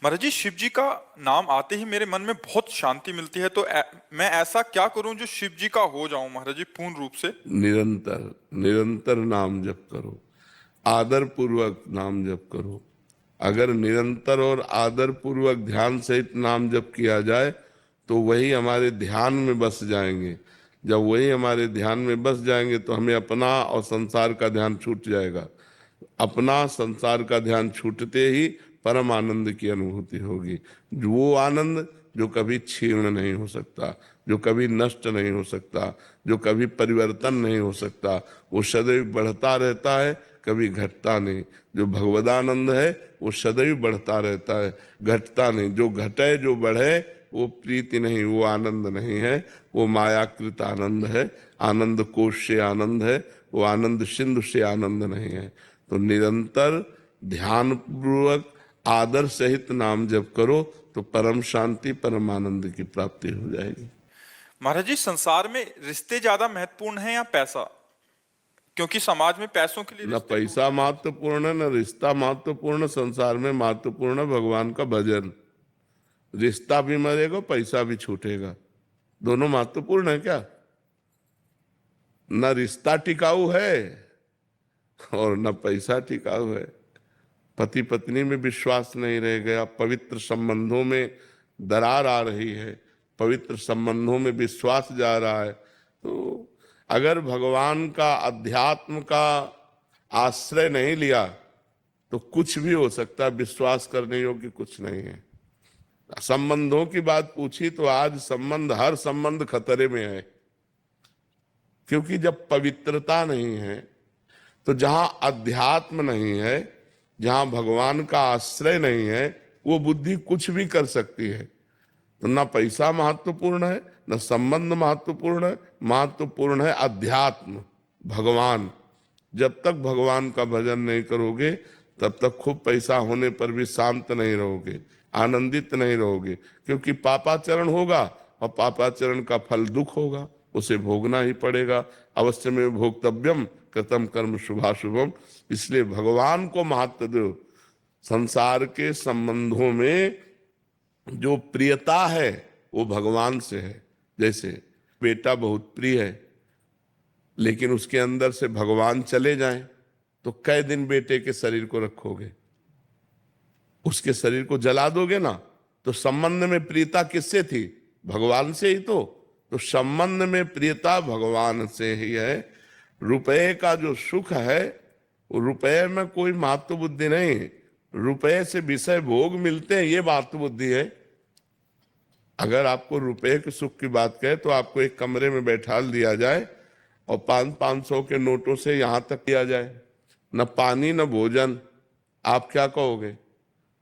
महाराज जी, शिव जी का नाम आते ही मेरे मन में बहुत शांति मिलती है। तो मैं ऐसा क्या करूं जो शिव जी का हो जाऊं महाराज जी, पूर्ण रूप से। निरंतर निरंतर नाम जप करो, आदर पूर्वक नाम जप करो। अगर निरंतर और आदर पूर्वक ध्यान सहित नाम जप किया जाए तो वही हमारे ध्यान में बस जाएंगे। जब वही हमारे ध्यान में बस जाएंगे तो हमें अपना और संसार का ध्यान छूट जाएगा। अपना संसार का ध्यान छूटते ही परम आनंद की अनुभूति होगी। वो आनंद जो कभी क्षीण नहीं हो सकता, जो कभी नष्ट नहीं हो सकता, जो कभी परिवर्तन नहीं हो सकता, वो सदैव बढ़ता रहता है, कभी घटता नहीं। जो भगवदानंद है वो सदैव बढ़ता रहता है, घटता नहीं। जो घटे जो बढ़े वो प्रीति नहीं, वो आनंद नहीं है, वो मायाकृत आनंद है। आनंद कोश से आनंद है, वो आनंद सिंधु से आनंद नहीं है। तो निरंतर ध्यान पूर्वक आदर सहित नाम जप करो तो परम शांति परम आनंद की प्राप्ति हो जाएगी। महाराज जी, संसार में रिश्ते ज्यादा महत्वपूर्ण हैं या पैसा? क्योंकि समाज में पैसों के लिए न रिश्ते पैसा महत्वपूर्ण है, न रिश्ता महत्वपूर्ण। संसार में महत्वपूर्ण है भगवान का भजन। रिश्ता भी मरेगा, पैसा भी छूटेगा। दोनों महत्वपूर्ण है क्या? न रिश्ता टिकाऊ है और न पैसा टिकाऊ है। पति पत्नी में विश्वास नहीं रह गया, पवित्र संबंधों में दरार आ रही है, पवित्र संबंधों में विश्वास जा रहा है। तो अगर भगवान का अध्यात्म का आश्रय नहीं लिया तो कुछ भी हो सकता है, विश्वास करने योग्य कुछ नहीं है। संबंधों की बात पूछी तो आज संबंध, हर संबंध खतरे में है। क्योंकि जब पवित्रता नहीं है तो जहां अध्यात्म नहीं है, जहां भगवान का आश्रय नहीं है, वो बुद्धि कुछ भी कर सकती है। तो ना पैसा महत्वपूर्ण है, न संबंध महत्वपूर्ण है, महत्वपूर्ण है अध्यात्म, भगवान। जब तक भगवान का भजन नहीं करोगे तब तक खूब पैसा होने पर भी शांत नहीं रहोगे, आनंदित नहीं रहोगे। क्योंकि पापाचरण होगा और पापाचरण का फल दुख होगा, उसे भोगना ही पड़ेगा। अवश्य में भोक्तव्यम कृतम कर्म शुभाशुभम। इसलिए भगवान को महत्व दो। संसार के संबंधों में जो प्रियता है वो भगवान से है। जैसे बेटा बहुत प्रिय है, लेकिन उसके अंदर से भगवान चले जाएं तो कै दिन बेटे के शरीर को रखोगे? उसके शरीर को जला दोगे ना। तो संबंध में प्रियता किससे थी? भगवान से ही। तो संबंध में प्रियता भगवान से ही है। रुपए का जो सुख है वो रुपए में कोई महत्व बुद्धि नहीं है। रुपए से विषय भोग मिलते हैं, ये महत्व बुद्धि है। अगर आपको रुपए के सुख की बात कहे तो आपको एक कमरे में बैठा दिया जाए और 500 के नोटों से यहां तक किया जाए, न पानी न भोजन, आप क्या कहोगे?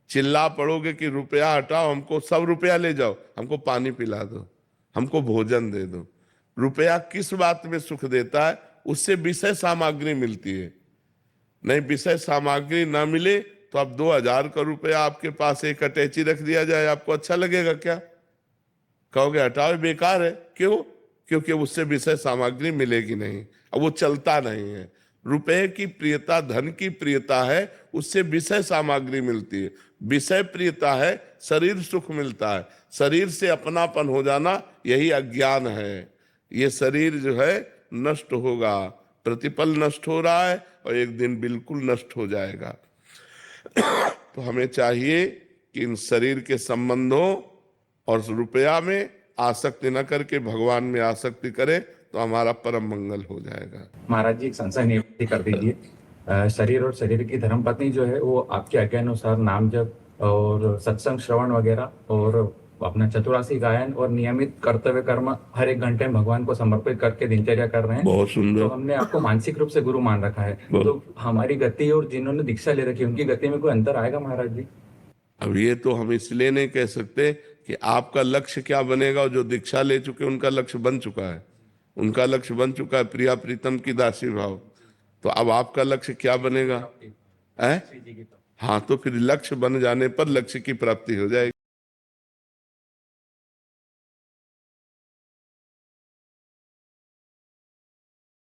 चिल्ला पड़ोगे कि रुपया हटाओ, हमको सब रुपया ले जाओ, हमको पानी पिला दो, हमको भोजन दे दो। रुपया किस बात में सुख देता है? उससे विषय सामग्री मिलती है। नहीं, विषय सामग्री ना मिले तो आप 2000 का रुपया आपके पास एक अटैची रख दिया जाए, आपको अच्छा लगेगा क्या? कहोगे हटाओ, बेकार है। क्यों? क्योंकि उससे विषय सामग्री मिलेगी नहीं, अब वो चलता नहीं है। रुपए की प्रियता धन की प्रियता है, उससे विषय सामग्री मिलती है। विषय प्रियता है, शरीर सुख मिलता है। शरीर से अपनापन हो जाना यही अज्ञान है। ये शरीर जो है नष्ट होगा, प्रतिपल नष्ट हो रहा है और एक दिन बिल्कुल नष्ट हो जाएगा। तो हमें चाहिए कि इन शरीर के संबंधों और रुपया में आसक्ति न करके भगवान में आसक्ति करें तो हमारा परम मंगल हो जाएगा। महाराज जी, एक संशय निवृत्ति कर दीजिए। शरीर और शरीर की धर्मपत्नी जो है वो आपके आज्ञा अनुसार नाम जप और सत्संग श्रवण वगैरह और अपना चतुरासी गायन और नियमित कर्तव्य कर्म हर एक घंटे में भगवान को समर्पित करके दिनचर्या कर रहे हैं। बहुत सुंदर। तो हमने आपको मानसिक रूप से गुरु मान रखा है। तो हमारी गति और जिन्होंने दीक्षा ले रखी है उनकी गति में कोई अंतर आएगा महाराज जी? अब ये तो हम इसलिए नहीं कह सकते कि आपका लक्ष्य क्या बनेगा, और जो दीक्षा ले चुके उनका लक्ष्य बन चुका है। उनका लक्ष्य बन चुका है प्रिया प्रीतम की दासी भाव। तो अब आपका लक्ष्य क्या बनेगा? है? हाँ, तो फिर लक्ष्य बन जाने पर लक्ष्य की प्राप्ति हो जाएगी।